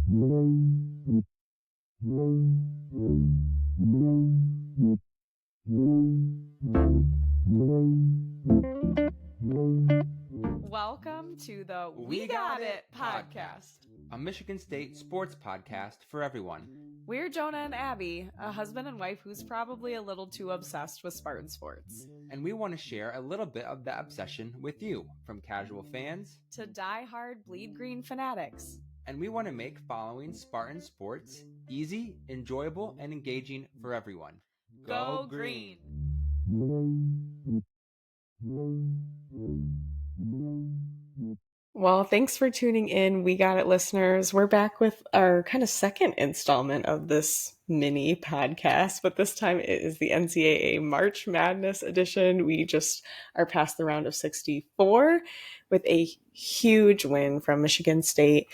Welcome to the We Got It podcast, a Michigan State sports podcast for everyone. We're Jonah and Abby, a husband and wife who's probably a little too obsessed with Spartan sports. And we want to share a little bit of that obsession with you, from casual fans to die-hard bleed green fanatics. And we want to make following Spartan sports easy, enjoyable, and engaging for everyone. Go green! Well, thanks for tuning in, We Got It listeners. We're back with our kind of second installment of this mini podcast, but this time it is the NCAA March Madness edition. We just are past the round of 64 with a huge win from Michigan State.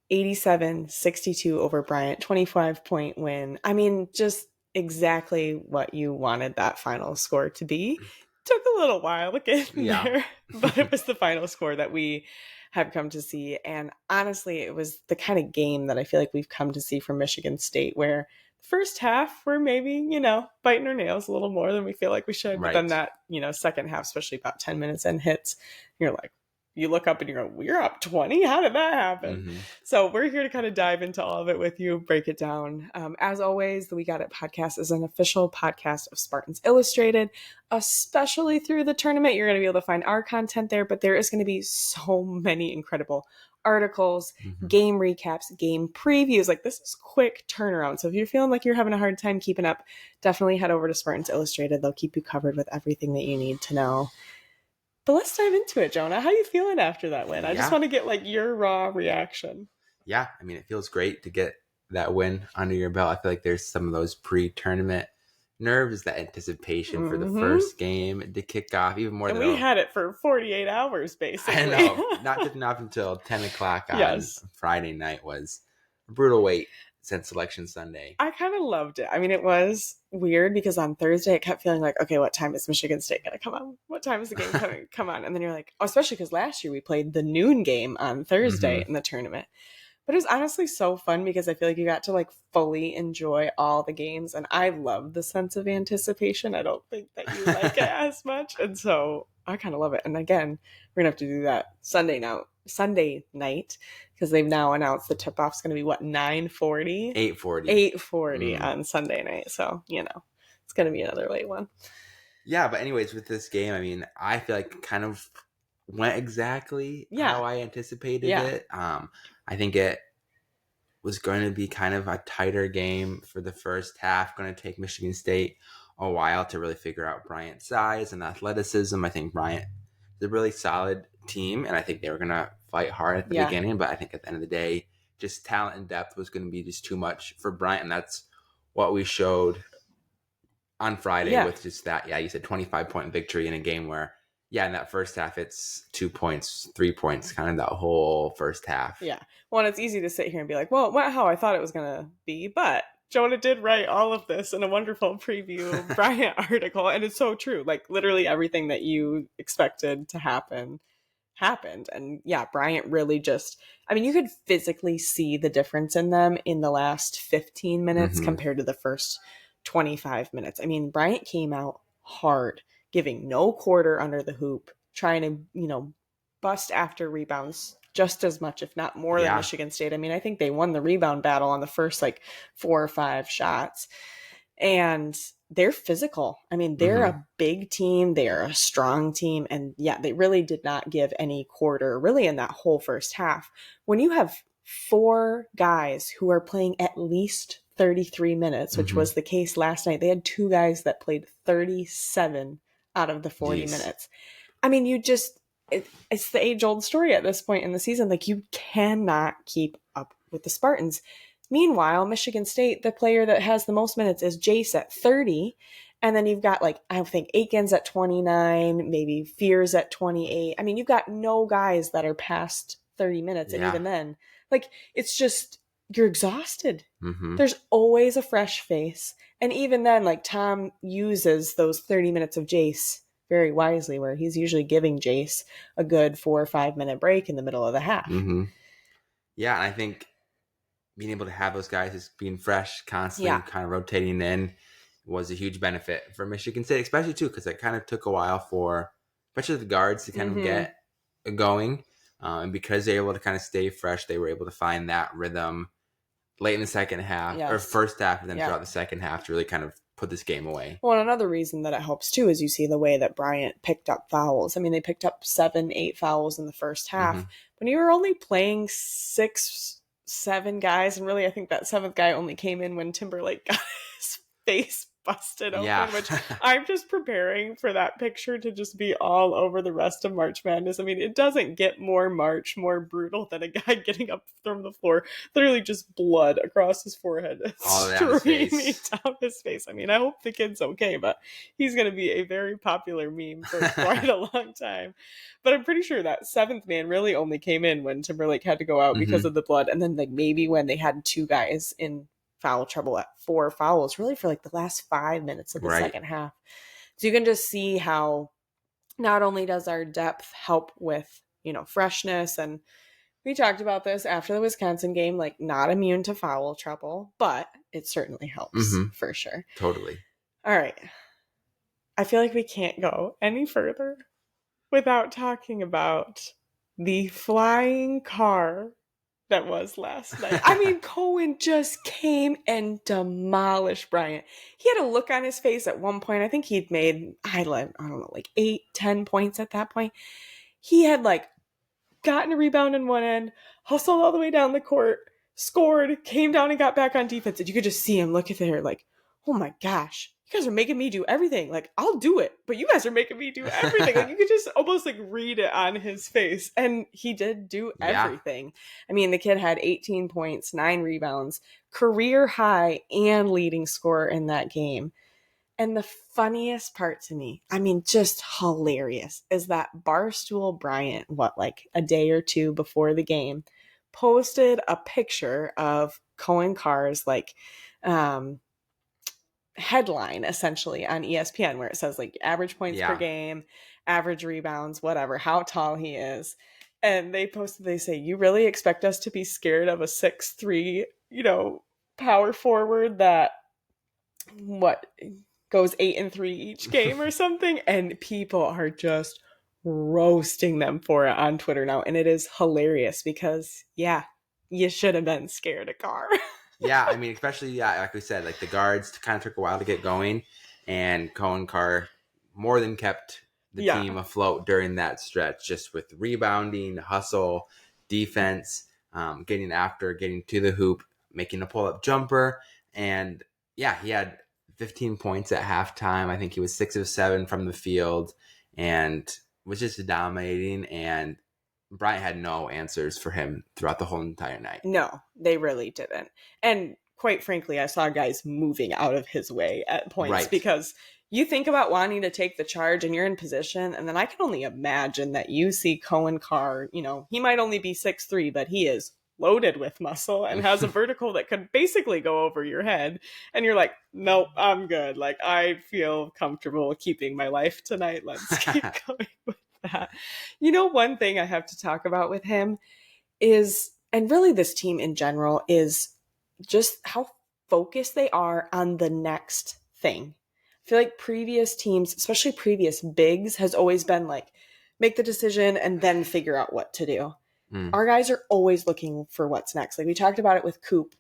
87-62 over Bryant, 25-point win. I mean, just exactly what you wanted that final score to be. Took a little while to get there, but it was the final score that we have come to see. And honestly, it was the kind of game that I feel like we've come to see from Michigan State, where the first half we're maybe, biting our nails a little more than we feel like we should. Right. But then that, second half, especially about 10 minutes in hits, you're like, you look up and you go, we're up 20? How did that happen? So we're here to kind of dive into all of it with you, break it down. As always, the We Got It podcast is an official podcast of Spartans Illustrated, especially through the tournament. You're going to be able to find our content there, but there is going to be so many incredible articles, game recaps, game previews. Like, this is quick turnaround. So if you're feeling like you're having a hard time keeping up, definitely head over to Spartans Illustrated. They'll keep you covered with everything that you need to know. But let's dive into it, Jonah. How are you feeling after that win? I just want to get your raw reaction. Yeah, I mean, it feels great to get that win under your belt. I feel like there's some of those pre-tournament nerves, that anticipation for the first game to kick off, even more. And we had it for 48 hours, basically. I know, not kicking off until 10 o'clock on Friday night was a brutal wait since Selection Sunday. I kind of loved it. I mean, it was weird because on Thursday it kept feeling like, okay, what time is Michigan State going to come on? What time is the game coming? Come on. And then you're like, especially because last year we played the noon game on Thursday in the tournament. But it was honestly so fun because I feel like you got to fully enjoy all the games. And I love the sense of anticipation. I don't think that you like it as much. And so I kind of love it. And again, we're going to have to do that Sunday night, because they've now announced the tip-off's going to be 9:40? 8:40 on Sunday night. So, it's going to be another late one. Yeah, but anyways, with this game, I mean, I feel like kind of went exactly how I anticipated it. I think it was going to be kind of a tighter game for the first half, going to take Michigan State a while to really figure out Bryant's size and athleticism. I think Bryant is a really solid team, and I think they were going to fight hard at the beginning, but I think at the end of the day, just talent and depth was going to be just too much for Bryant, and that's what we showed on Friday with just that. Yeah, you said 25-point victory in a game where, in that first half, it's 2 points, 3 points, kind of that whole first half. Yeah. Well, and it's easy to sit here and be like, well, not how I thought it was going to be, but Jonah did write all of this in a wonderful preview Bryant article, and it's so true. Literally everything that you expected to happen happened. And Bryant really you could physically see the difference in them in the last 15 minutes compared to the first 25 minutes. I mean, Bryant came out hard, giving no quarter under the hoop, trying to, bust after rebounds just as much, if not more than Michigan State. I mean, I think they won the rebound battle on the first 4 or 5 shots. And they're physical. I mean, they're a big team. They are a strong team. And they really did not give any quarter really in that whole first half. When you have 4 guys who are playing at least 33 minutes, which was the case last night, they had 2 guys that played 37 out of the 40 minutes. I mean, it's the age-old story at this point in the season. You cannot keep up with the Spartans. Meanwhile, Michigan State, the player that has the most minutes is Jace at 30. And then you've got, I think, Aikens at 29, maybe Fears at 28. I mean, you've got no guys that are past 30 minutes. And even then, it's just, you're exhausted. There's always a fresh face. And even then, Tom uses those 30 minutes of Jace very wisely, where he's usually giving Jace a good 4 or 5 minute break in the middle of the half. Yeah, I think being able to have those guys just being fresh, constantly kind of rotating in was a huge benefit for Michigan State, especially too, because it kind of took a while for, especially the guards to kind of get going. And because they were able to kind of stay fresh, they were able to find that rhythm late in the second half or first half, and then throughout the second half to really kind of put this game away. Well, another reason that it helps too is you see the way that Bryant picked up fouls. I mean, they picked up 7-8 fouls in the first half. When you were only playing 6-7 guys, and really I think that 7th guy only came in when Timberlake got his face busted open, which I'm just preparing for that picture to just be all over the rest of March Madness. I mean, it doesn't get more brutal than a guy getting up from the floor, literally just blood across his forehead, streaming down his face. I mean, I hope the kid's okay, but he's going to be a very popular meme for quite a long time. But I'm pretty sure that 7th man really only came in when Timberlake had to go out because of the blood, and then like maybe when they had 2 guys in foul trouble at 4 fouls, really for like the last 5 minutes of the second half. So you can just see how not only does our depth help with, freshness, and we talked about this after the Wisconsin game, like not immune to foul trouble, but it certainly helps for sure. Totally. All right. I feel like we can't go any further without talking about the flying car that was last night. I mean, Cohen just came and demolished Bryant. He had a look on his face at one point. I think he'd made, I don't know, like 8-10 points at that point. He had like gotten a rebound in one end, hustled all the way down the court, scored, came down and got back on defense. And you could just see him look at there like, oh my gosh, you guys are making me do everything. Like, I'll do it, but you guys are making me do everything. Like, you could just almost like read it on his face. And he did do everything. I mean, the kid had 18 points, 9 rebounds, career high and leading scorer in that game. And the funniest part to me, I mean, just hilarious, is that Barstool Bryant, like a day or 2 before the game, posted a picture of Cohen Carr's like, headline essentially on ESPN where it says like average points per game, average rebounds, whatever, how tall he is. And they say, you really expect us to be scared of a 6'3", power forward that goes 8-3 each game or something? And people are just roasting them for it on Twitter now. And it is hilarious because you should have been scared of Carr. Yeah, I mean, especially, like we said, like the guards kind of took a while to get going, and Cohen Carr more than kept the team afloat during that stretch, just with rebounding, hustle, defense, getting to the hoop, making a pull-up jumper, and he had 15 points at halftime. I think he was 6 of 7 from the field, and was just dominating, and Bryant had no answers for him throughout the whole entire night. No, they really didn't. And quite frankly, I saw guys moving out of his way at points because you think about wanting to take the charge and you're in position. And then I can only imagine that you see Cohen Carr, he might only be 6'3", but he is loaded with muscle and has a vertical that could basically go over your head. And you're like, nope, I'm good. Like, I feel comfortable keeping my life tonight. Let's keep going with that. One thing I have to talk about with him is, and really this team in general, is just how focused they are on the next thing. I feel like previous teams, especially previous bigs, has always been like, make the decision and then figure out what to do. Our guys are always looking for what's next. Like we talked about it with Coop.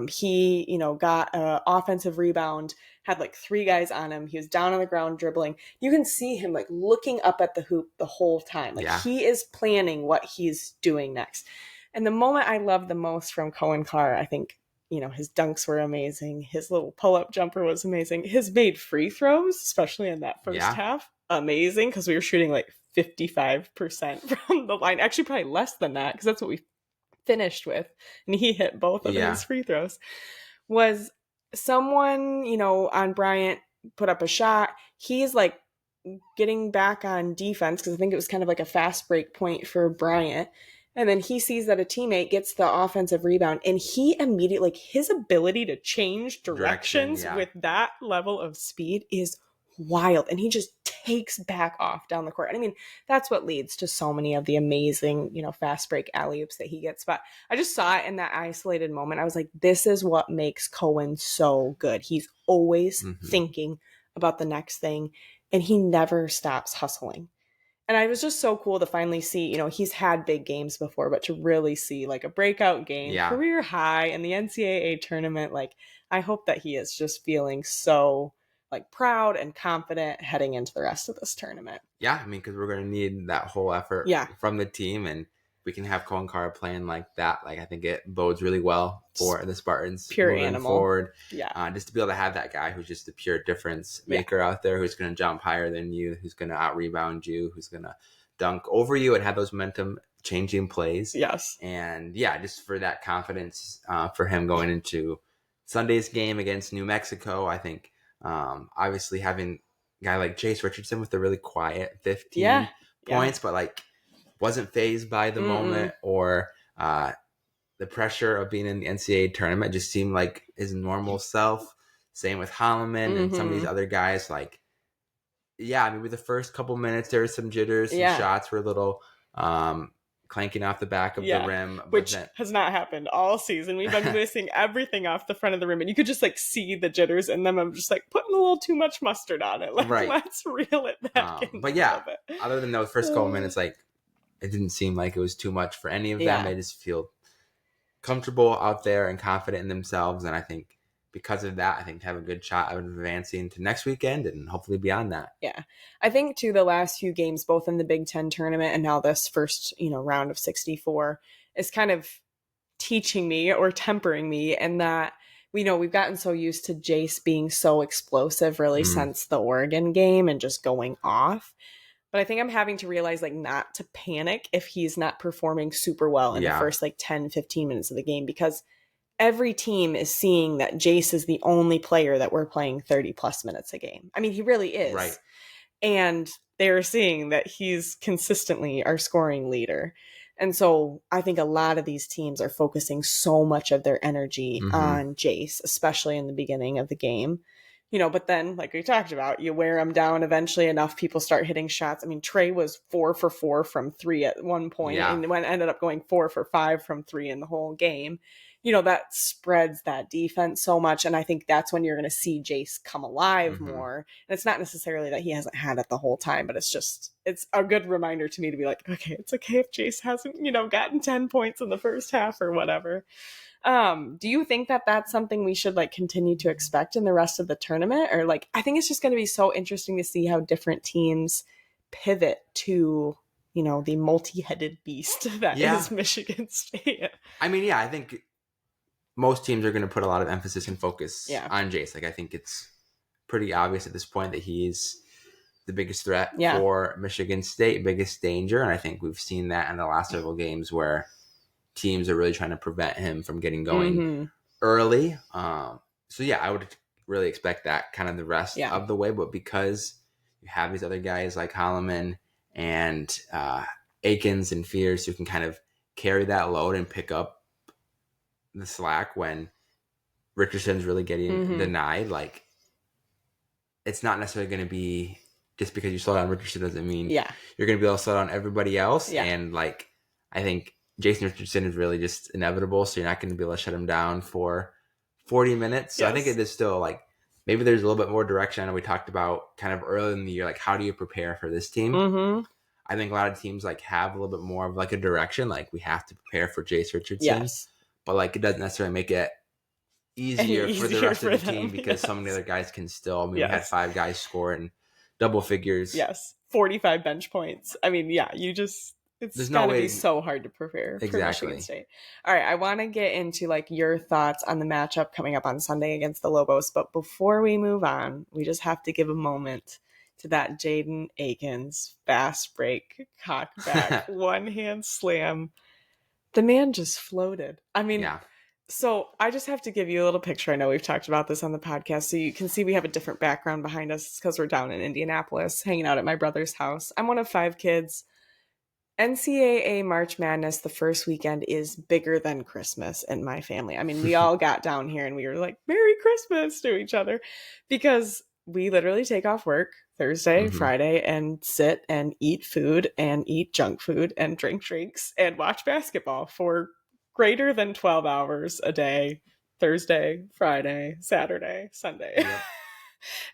He, got an offensive rebound, had like 3 guys on him. He was down on the ground dribbling. You can see him like looking up at the hoop the whole time. Like he is planning what he's doing next. And the moment I loved the most from Cohen Carr, I think, his dunks were amazing. His little pull-up jumper was amazing. His made free throws, especially in that first half, amazing, because we were shooting like 55% from the line. Actually, probably less than that, because that's what we finished with. And he hit both of his free throws. Was someone, on Bryant put up a shot. He's like getting back on defense, because I think it was kind of like a fast break point for Bryant. And then he sees that a teammate gets the offensive rebound, and he immediately, like his ability to change directions with that level of speed is wild. And he just takes back off down the court. And I mean, that's what leads to so many of the amazing, fast break alley-oops that he gets. But I just saw it in that isolated moment. I was like, this is what makes Cohen so good. He's always thinking about the next thing, and he never stops hustling. And I was just so cool to finally see, he's had big games before, but to really see like a breakout game, career high in the NCAA tournament. Like, I hope that he is just feeling so like proud and confident heading into the rest of this tournament. Yeah, I mean, because we're going to need that whole effort from the team, and we can have Cohen Carr playing like that. Like, I think it bodes really well for the Spartans pure moving animal forward. Yeah, just to be able to have that guy who's just a pure difference maker out there, who's going to jump higher than you, who's going to out rebound you, who's going to dunk over you and have those momentum changing plays. Yes, and just for that confidence for him going into Sunday's game against New Mexico, I think. Obviously having a guy like Jace Richardson with a really quiet 15 points, but like wasn't fazed by the moment or the pressure of being in the NCAA tournament. Just seemed like his normal self. Same with Holloman and some of these other guys. Like, I mean, with the first couple minutes, there was some jitters. Some shots were a little clanking off the back of the rim, which has not happened all season. We've been missing everything off the front of the rim, and you could just like see the jitters in them. I'm just like putting a little too much mustard on it. Like, let's reel it back in. But other than those first couple minutes, like it didn't seem like it was too much for any of them. They just feel comfortable out there and confident in themselves, and I think because of that, I think have a good shot of advancing to next weekend and hopefully beyond that. Yeah. I think too, the last few games, both in the Big Ten tournament and now this first, round of 64 is kind of teaching me or tempering me. And that, we've gotten so used to Jace being so explosive really since the Oregon game and just going off. But I think I'm having to realize like not to panic if he's not performing super well in the first like 10, 15 minutes of the game, because every team is seeing that Jace is the only player that we're playing 30 plus minutes a game. I mean, he really is. Right. And they're seeing that he's consistently our scoring leader. And so I think a lot of these teams are focusing so much of their energy on Jace, especially in the beginning of the game. But then, like we talked about, you wear him down eventually, enough people start hitting shots. I mean, Trey was 4 for 4 from 3 at one point, and ended up going 4 for 5 from 3 in the whole game. That spreads that defense so much. And I think that's when you're going to see Jace come alive more. And it's not necessarily that he hasn't had it the whole time, but it's a good reminder to me to be like, okay, it's okay if Jace hasn't, gotten 10 points in the first half or whatever. Do you think that that's something we should like continue to expect in the rest of the tournament? Or like, I think it's just going to be so interesting to see how different teams pivot to, the multi-headed beast that is Michigan State. I mean, I think most teams are going to put a lot of emphasis and focus on Jace. Like, I think it's pretty obvious at this point that he's the biggest threat for Michigan State, biggest danger. And I think we've seen that in the last several games where teams are really trying to prevent him from getting going early. So I would really expect that kind of the rest of the way. But because you have these other guys like Holloman and Akins and Fierce who can kind of carry that load and pick up the slack when Richardson's really getting denied, like it's not necessarily going to be just because you slow down Richardson doesn't mean you're going to be able to slow down everybody else. And like, I think Jason Richardson is really just inevitable. So you're not going to be able to shut him down for 40 minutes. So I think it is still like, maybe there's a little bit more direction. I know we talked about kind of early in the year, like how do you prepare for this team? I think a lot of teams like have a little bit more of like a direction. Like we have to prepare for Jace Richardson. But like it doesn't necessarily make it easier for the rest of the team because some of the other guys can still. I mean, we had 5 guys score in double figures. 45 bench points. I mean, it's got to be so hard to prepare for Michigan State. All right, I want to get into like your thoughts on the matchup coming up on Sunday against the Lobos. But before we move on, we just have to give a moment to that Jaden Akins fast break, cockback, one-hand slam. The man just floated. I mean, so I just have to give you a little picture. I know we've talked about this on the podcast, so you can see we have a different background behind us because we're down in Indianapolis, hanging out at my brother's house. I'm one of 5 kids. NCAA March Madness, the first weekend, is bigger than Christmas in my family. I mean, we all got down here and we were like, Merry Christmas to each other because we literally take off work Thursday, Friday, and sit and eat food and eat junk food and drink drinks and watch basketball for greater than 12 hours a day, Thursday, Friday, Saturday, Sunday. Yep.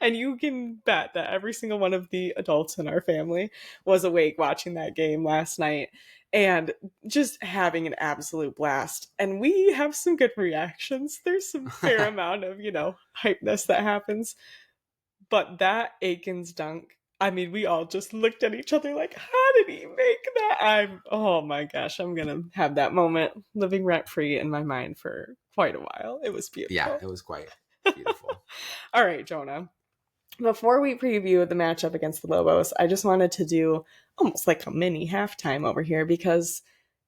And you can bet that every single one of the adults in our family was awake watching that game last night and just having an absolute blast. And we have some good reactions. There's some fair amount of, hypeness that happens. But that Aikens dunk, I mean, we all just looked at each other like, how did he make that? Oh my gosh, I'm going to have that moment living rent free in my mind for quite a while. It was beautiful. Yeah, it was quite beautiful. All right, Jonah. Before we preview the matchup against the Lobos, I just wanted to do almost like a mini halftime over here because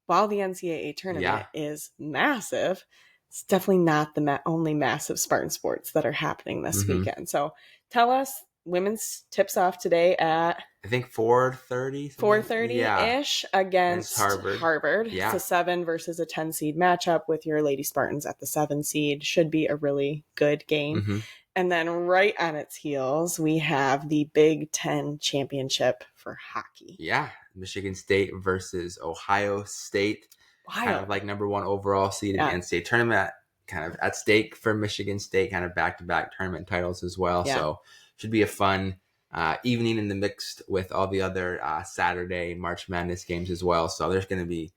while the NCAA tournament is massive, it's definitely not the only massive Spartan sports that are happening this weekend. So tell us, women's tips off today at... I think 4:30. 4:30-ish against Harvard. Yeah. It's a 7 versus a 10 seed matchup with your Lady Spartans at the 7 seed. Should be a really good game. And then right on its heels, we have the Big Ten championship for hockey. Yeah. Michigan State versus Ohio State. Kind of like number 1 overall seed in the NCAA tournament. Kind of at stake for Michigan State. Kind of back-to-back tournament titles as well. Yeah. So should be a fun evening in the mix with all the other Saturday March Madness games as well. So there's going to be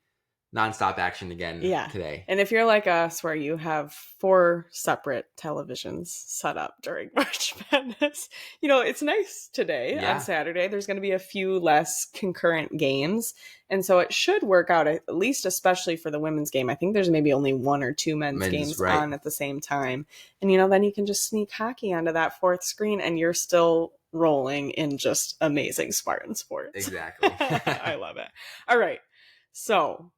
nonstop action again today. And if you're like us, where you have 4 separate televisions set up during March Madness, it's nice today on Saturday. There's going to be a few less concurrent games. And so it should work out, at least especially for the women's game. I think there's maybe only 1 or 2 men's games on at the same time. And, then you can just sneak hockey onto that 4th screen and you're still rolling in just amazing Spartan sports. Exactly. I love it. All right. So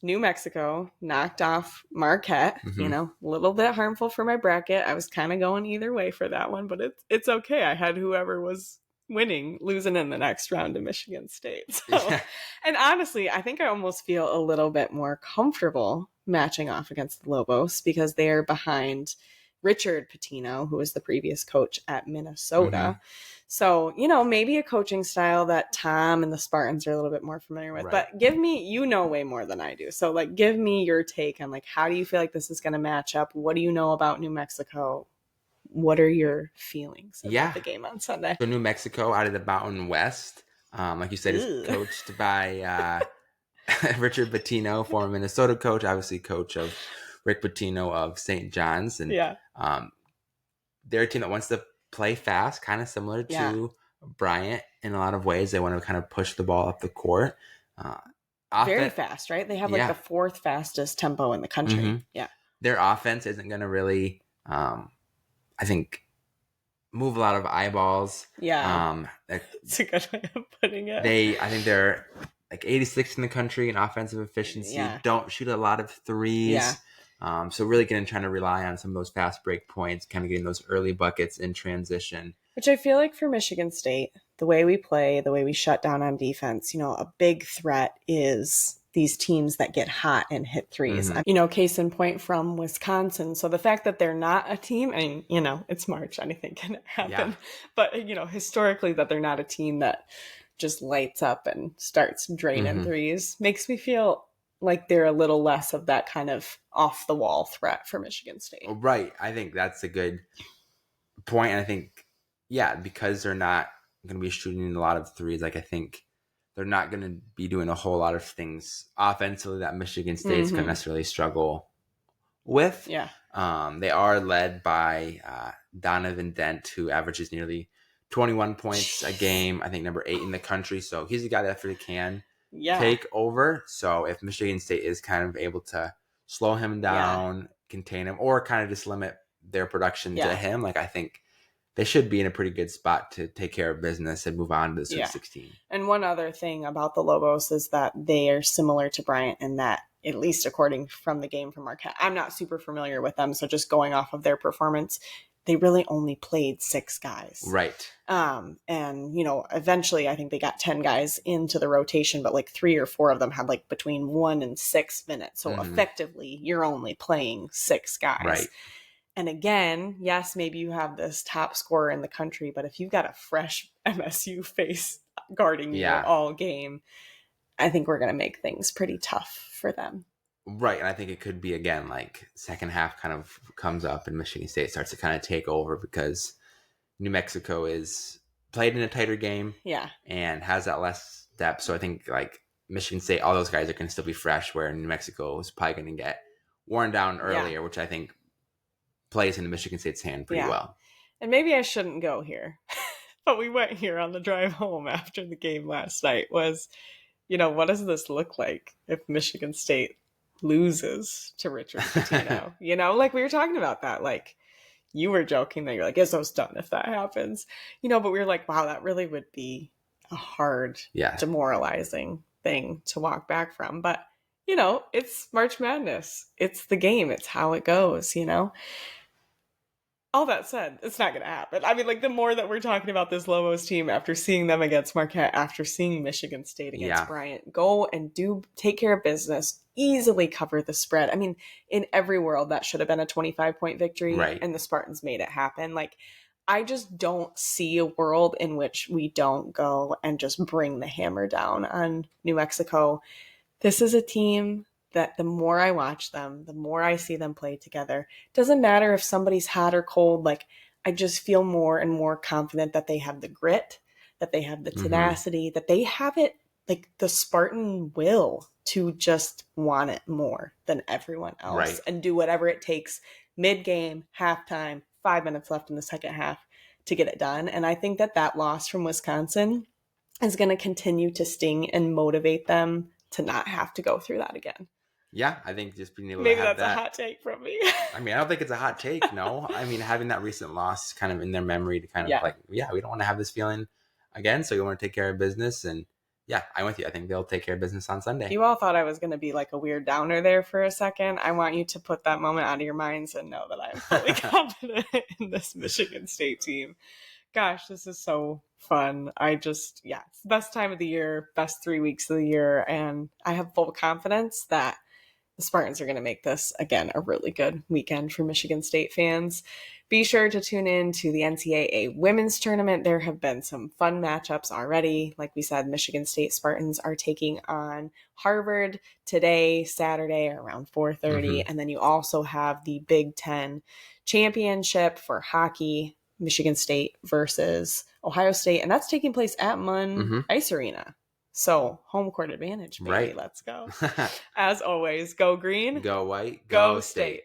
New Mexico knocked off Marquette, a little bit harmful for my bracket. I was kind of going either way for that one, but it's okay. I had whoever was winning losing in the next round to Michigan State. So, and honestly, I think I almost feel a little bit more comfortable matching off against the Lobos because they are behind Richard Pitino, who was the previous coach at Minnesota. So, maybe a coaching style that Tom and the Spartans are a little bit more familiar with. Right. But give me, way more than I do. So, give me your take on, how do you feel like this is going to match up? What do you know about New Mexico? What are your feelings about the game on Sunday? So, New Mexico out of the Mountain West, like you said, is coached by Richard Pitino, former Minnesota coach, obviously coach of Rick Pitino of St. John's. And they're a team that wants to play fast, kind of similar to Bryant in a lot of ways. They want to kind of push the ball up the court. Very fast, right? They have the 4th fastest tempo in the country. Yeah. Their offense isn't going to really, I think, move a lot of eyeballs. Yeah. That's a good way of putting it. I think they're like 86th in the country in offensive efficiency. Don't shoot a lot of threes. Yeah. So really trying to rely on some of those fast break points, kind of getting those early buckets in transition. Which I feel like for Michigan State, the way we play, the way we shut down on defense, a big threat is these teams that get hot and hit threes. Case in point from Wisconsin. So the fact that they're not a team, it's March, anything can happen. Yeah. But, historically that they're not a team that just lights up and starts draining threes makes me feel like they're a little less of that kind of off the wall threat for Michigan State. Right. I think that's a good point. And I think, because they're not going to be shooting a lot of threes, I think they're not going to be doing a whole lot of things offensively that Michigan State's going to necessarily struggle with. Yeah. They are led by Donovan Dent, who averages nearly 21 points a game. I think number 8 in the country. So he's a guy that really can take over. So if Michigan State is kind of able to slow him down, contain him, or kind of just limit their production to him, I think they should be in a pretty good spot to take care of business and move on to the Sweet 16. And one other thing about the Lobos is that they are similar to Bryant in that, at least according from the game from Marquette, I'm not super familiar with them, so just going off of their performance, they really only played 6 guys. Right. And, eventually I think they got 10 guys into the rotation, but 3 or 4 of them had between 1 and 6 minutes. So effectively you're only playing 6 guys. Right. And again, yes, maybe you have this top scorer in the country, but if you've got a fresh MSU face guarding you all game, I think we're going to make things pretty tough for them. Right, and I think it could be, again, like second half kind of comes up and Michigan State starts to kind of take over because New Mexico is played in a tighter game and has that less depth. So I think like Michigan State, all those guys are going to still be fresh, where New Mexico is probably going to get worn down earlier, which I think plays into Michigan State's hand pretty well. And maybe I shouldn't go here, but we went here on the drive home after the game last night was, what does this look like if Michigan State loses to Richard Pitino? Like we were talking about that, like you were joking that you're like, Izzo's done if that happens, but we were like, wow, that really would be a hard, demoralizing thing to walk back from. But, it's March Madness. It's the game. It's how it goes, All that said, it's not going to happen. I mean, like, the more that we're talking about this Lobos team after seeing them against Marquette, after seeing Michigan State against Bryant, go and take care of business, easily cover the spread. I mean, in every world, that should have been a 25-point victory, and the Spartans made it happen. Like, I just don't see a world in which we don't go and just bring the hammer down on New Mexico. This is a team that the more I watch them, the more I see them play together. Doesn't matter if somebody's hot or cold. Like, I just feel more and more confident that they have the grit, that they have the tenacity, that they have it, like the Spartan will to just want it more than everyone else and do whatever it takes mid-game, halftime, 5 minutes left in the second half to get it done. And I think that loss from Wisconsin is going to continue to sting and motivate them to not have to go through that again. Yeah, I think just being able to have that. Maybe that's a hot take from me. I mean, I don't think it's a hot take, no. I mean, having that recent loss kind of in their memory to kind of we don't want to have this feeling again, so you want to take care of business. And yeah, I'm with you. I think they'll take care of business on Sunday. You all thought I was going to be like a weird downer there for a second. I want you to put that moment out of your minds and know that I'm fully confident in this Michigan State team. Gosh, this is so fun. It's the best time of the year, best 3 weeks of the year. And I have full confidence that the Spartans are going to make this, again, a really good weekend for Michigan State fans. Be sure to tune in to the NCAA women's tournament. There have been some fun matchups already. Like we said, Michigan State Spartans are taking on Harvard today, Saturday, around 4:30. And then you also have the Big Ten championship for hockey, Michigan State versus Ohio State. And that's taking place at Munn Ice Arena. So, home court advantage, baby. Right. Let's go. As always, go green. Go white. Go state.